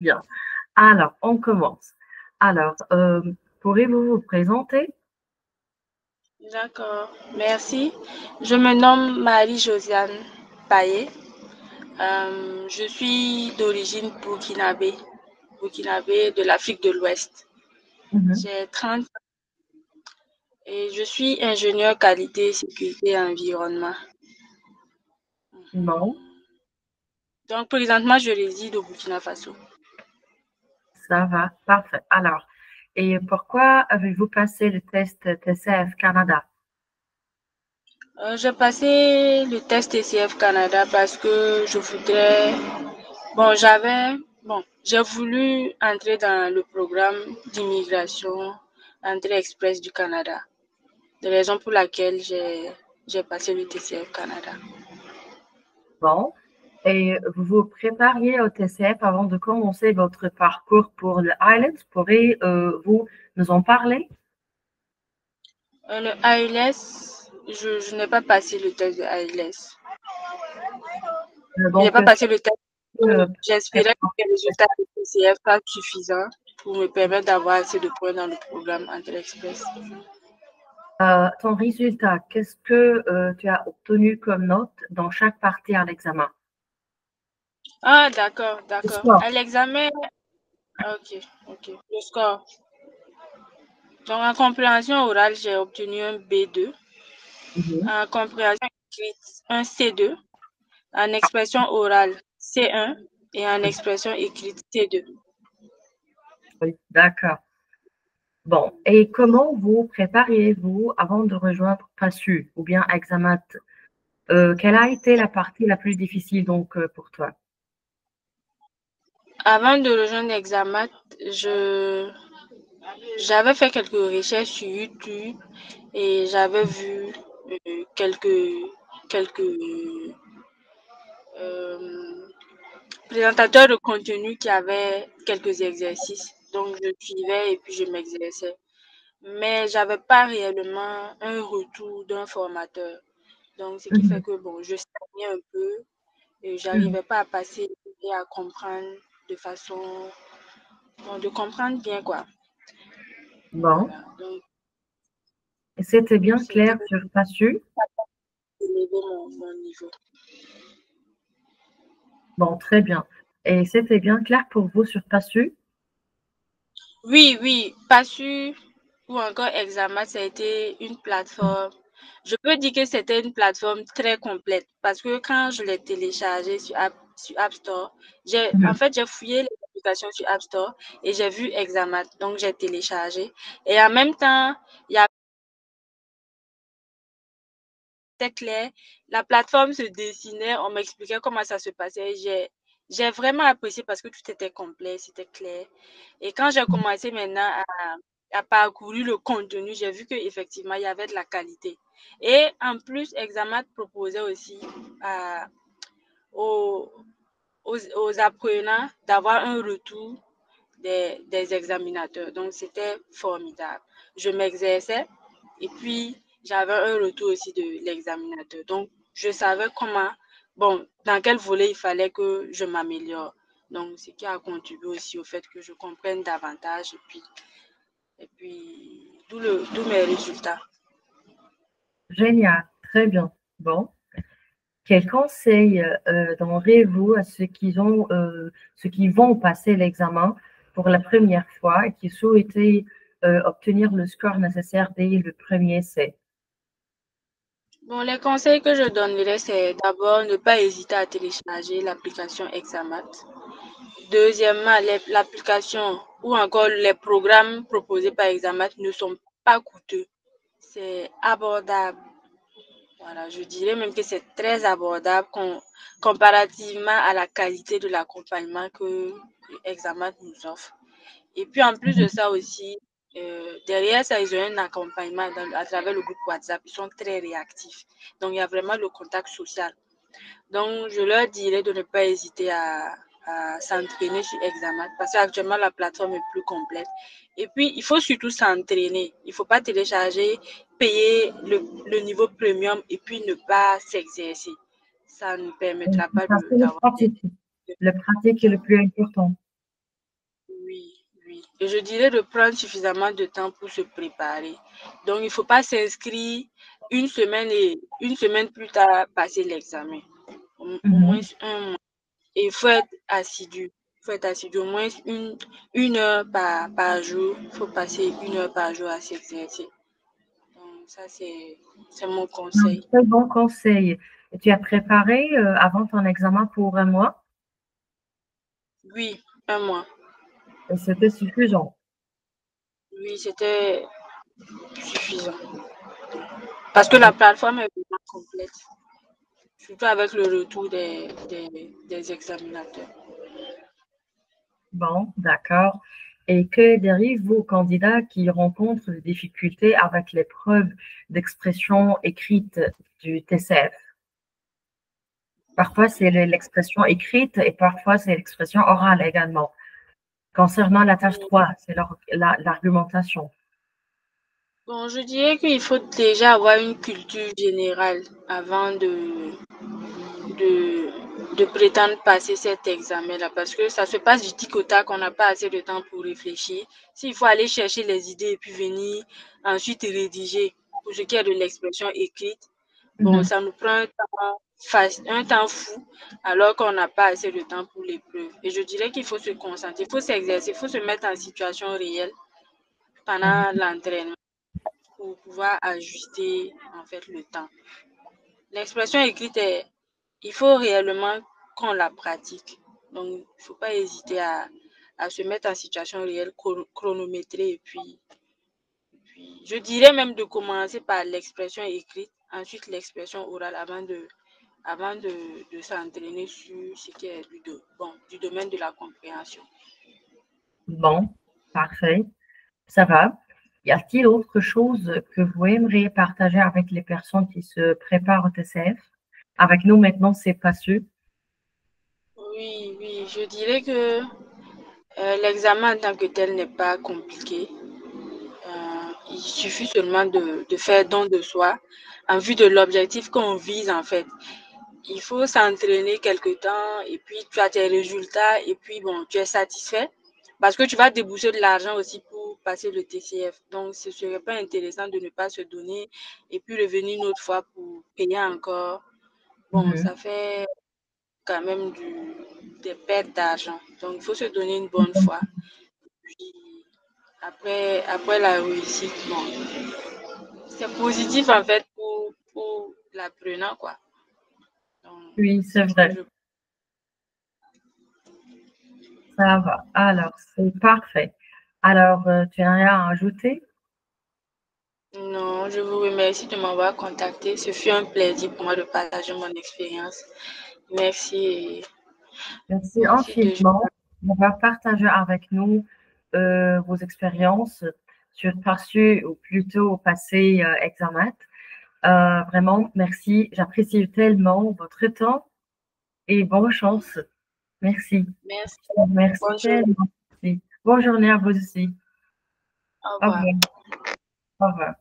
Bien. Alors, on commence. Alors, pourriez-vous vous présenter? D'accord, merci. Je me nomme Marie-Josiane Paye. Je suis d'origine burkinabé de l'Afrique de l'Ouest. Mhm. J'ai 30 ans et je suis ingénieur qualité, sécurité et environnement. Non, Donc, présentement, je réside au Burkina Faso. ça va, parfait. Alors, et pourquoi avez-vous passé le test TCF Canada? J'ai passé le test TCF Canada parce que je voudrais. Bon, j'ai voulu entrer dans le programme d'immigration Entrée Express du Canada. De raison pour laquelle j'ai passé le TCF Canada. Bon, et vous vous prépariez au TCF avant de commencer votre parcours pour le IELTS. Pourriez-vous nous en parler? Le IELTS, je n'ai pas passé le test de IELTS. Je n'ai Donc, pas passé le test. euh, J'espérais que les résultats du TCF soient suffisants pour me permettre d'avoir assez de points dans le programme Entrée Express. ton résultat, qu'est-ce que tu as obtenu comme note dans chaque partie à l'examen? Ah, d'accord, Le d'accord. score. À l'examen, ok, ok. Le score. Donc, en compréhension orale, j'ai obtenu un B2. Mhm. En compréhension écrite, un C2. En expression orale, C1. Et en expression écrite, C2. Oui, d'accord. Bon, et comment vous prépariez-vous avant de rejoindre PASSU ou bien Examat? Quelle a été la partie la plus difficile donc pour toi? Avant de rejoindre Examat, j'avais fait quelques recherches sur YouTube et j'avais vu quelques euh, présentateurs de contenu qui avaient quelques exercices. Donc, je suivais et puis je m'exerçais. Mais j'avais pas réellement un retour d'un formateur. Donc, ce qui fait Mhm, que bon, je stagnais un peu et mhm. j'arrivais pas à passer et à comprendre de façon, bon, de comprendre bien quoi. Bon, Voilà. Donc, et c'était bien c'était clair sur PASSU. élever mon niveau. Bon, très bien. Et c'était bien clair pour vous sur PASSU? Oui, oui, pas sûr ou encore Examat, ça a été une plateforme. Je peux dire que c'était une plateforme très complète parce que quand je l'ai téléchargé sur App Store, en Mhm. fait, j'ai fouillé les applications sur App Store et j'ai vu Examat. Donc, j'ai téléchargé. Et en même temps, il y avait clair. La plateforme se dessinait. On m'expliquait comment ça se passait. J'ai vraiment apprécié parce que tout était complet, c'était clair. Et quand j'ai commencé maintenant à parcourir le contenu, j'ai vu qu'effectivement, il y avait de la qualité. Et en plus, Examat proposait aussi à- aux, aux apprenants d'avoir un retour des examinateurs. Donc, c'était formidable. Je m'exerçais et puis j'avais un retour aussi de l'examinateur. Donc, je savais comment, bon, dans quel volet il fallait que je m'améliore. Donc, ce qui a contribué aussi au fait que je comprenne davantage et puis d'où mes résultats. Génial, très bien. Bon, quel conseil donneriez-vous à ceux qui vont passer l'examen pour la première fois et qui souhaitaient obtenir le score nécessaire dès le premier essai? Bon, les conseils que je donnerais, c'est d'abord ne pas hésiter à télécharger l'application Examat. Deuxièmement, l'application ou encore les programmes proposés par Examat ne sont pas coûteux. C'est abordable. Voilà, je dirais même que c'est très abordable comparativement à la qualité de l'accompagnement que Examat nous offre. Et puis en plus de ça aussi, derrière ça, ils ont un accompagnement à travers le groupe WhatsApp. Ils sont très réactifs. Donc il y a vraiment le contact social. Donc, je leur dirais de ne pas hésiter à s'entraîner sur Examat parce qu'actuellement, la plateforme est plus complète. Et puis, il faut surtout s'entraîner. Il ne faut pas télécharger, payer le niveau premium et puis ne pas s'exercer. Ça ne permettra pas Ça, c'est d'avoir des le pratique est le plus important. Oui, oui. Et je dirais de prendre suffisamment de temps pour se préparer. Donc, il ne faut pas s'inscrire une semaine plus tard passer l'examen. Au moins un mois. Et il faut être assidu. Il faut être assidu au moins une heure par jour. Il faut passer une heure par jour à s'exercer. Donc, ça, c'est mon conseil. Très bon conseil. Et tu as préparé avant ton examen pour un mois Oui, un mois. et c'était suffisant. Oui, c'était suffisant. Parce que la plateforme est vraiment complète. Surtout avec le retour des examinateurs. Bon, d'accord. Et que dérivent vos candidats qui rencontrent des difficultés avec l'épreuve d'expression écrite du TCF? Parfois, c'est l'expression écrite et parfois, c'est l'expression orale également. Concernant la tâche 3, c'est l'argumentation. Bon, je dirais qu'il faut déjà avoir une culture générale avant de prétendre passer cet examen-là, parce que ça se passe du tic au tac, on n'a pas assez de temps pour réfléchir. S'il faut aller chercher les idées et puis venir ensuite rédiger pour ce qui est de l'expression écrite, bon, ça nous prend un temps fou, alors qu'on n'a pas assez de temps pour l'épreuve. Et je dirais qu'il faut se concentrer, il faut s'exercer, il faut se mettre en situation réelle pendant l'entraînement pour pouvoir ajuster en fait le temps. L'expression écrite il faut réellement qu'on la pratique. Donc, il ne faut pas hésiter à se mettre en situation réelle, chronométrée et puis je dirais même de commencer par l'expression écrite, ensuite l'expression orale avant de s'entraîner sur ce qui est du domaine de la compréhension. Bon, parfait. Ça va. Y a-t-il autre chose que vous aimeriez partager avec les personnes qui se préparent au TCF? Avec nous maintenant, c'est pas sûr. Oui, oui, je dirais que l'examen en tant que tel n'est pas compliqué. Il suffit seulement de faire don de soi en vue de l'objectif qu'on vise en fait. Il faut s'entraîner quelque temps et puis tu as tes résultats et puis bon, tu es satisfait parce que tu vas débourser de l'argent aussi pour passer le TCF. Donc, ce ne serait pas intéressant de ne pas se donner et puis revenir une autre fois pour payer encore. Bon, ça fait quand même des pertes d'argent. Donc, il faut se donner une bonne fois. Puis, après la réussite, bon, c'est positif en fait pour l'apprenant, quoi. Donc, Oui, c'est c'est ce que vrai. Ça va. Alors, c'est parfait. Alors, tu n'as rien à ajouter? Non, je vous remercie de m'avoir contacté. Ce fut un plaisir pour moi de partager mon expérience. Merci. Merci Merci de infiniment d'avoir partagé avec nous vos expériences sur le passé ou plutôt au passé examen. Vraiment, merci. J'apprécie tellement votre temps et bonne chance. Merci. Merci. Merci Bonjour. tellement. Merci. Bonne journée à vous aussi. Au Au revoir. revoir. Au revoir.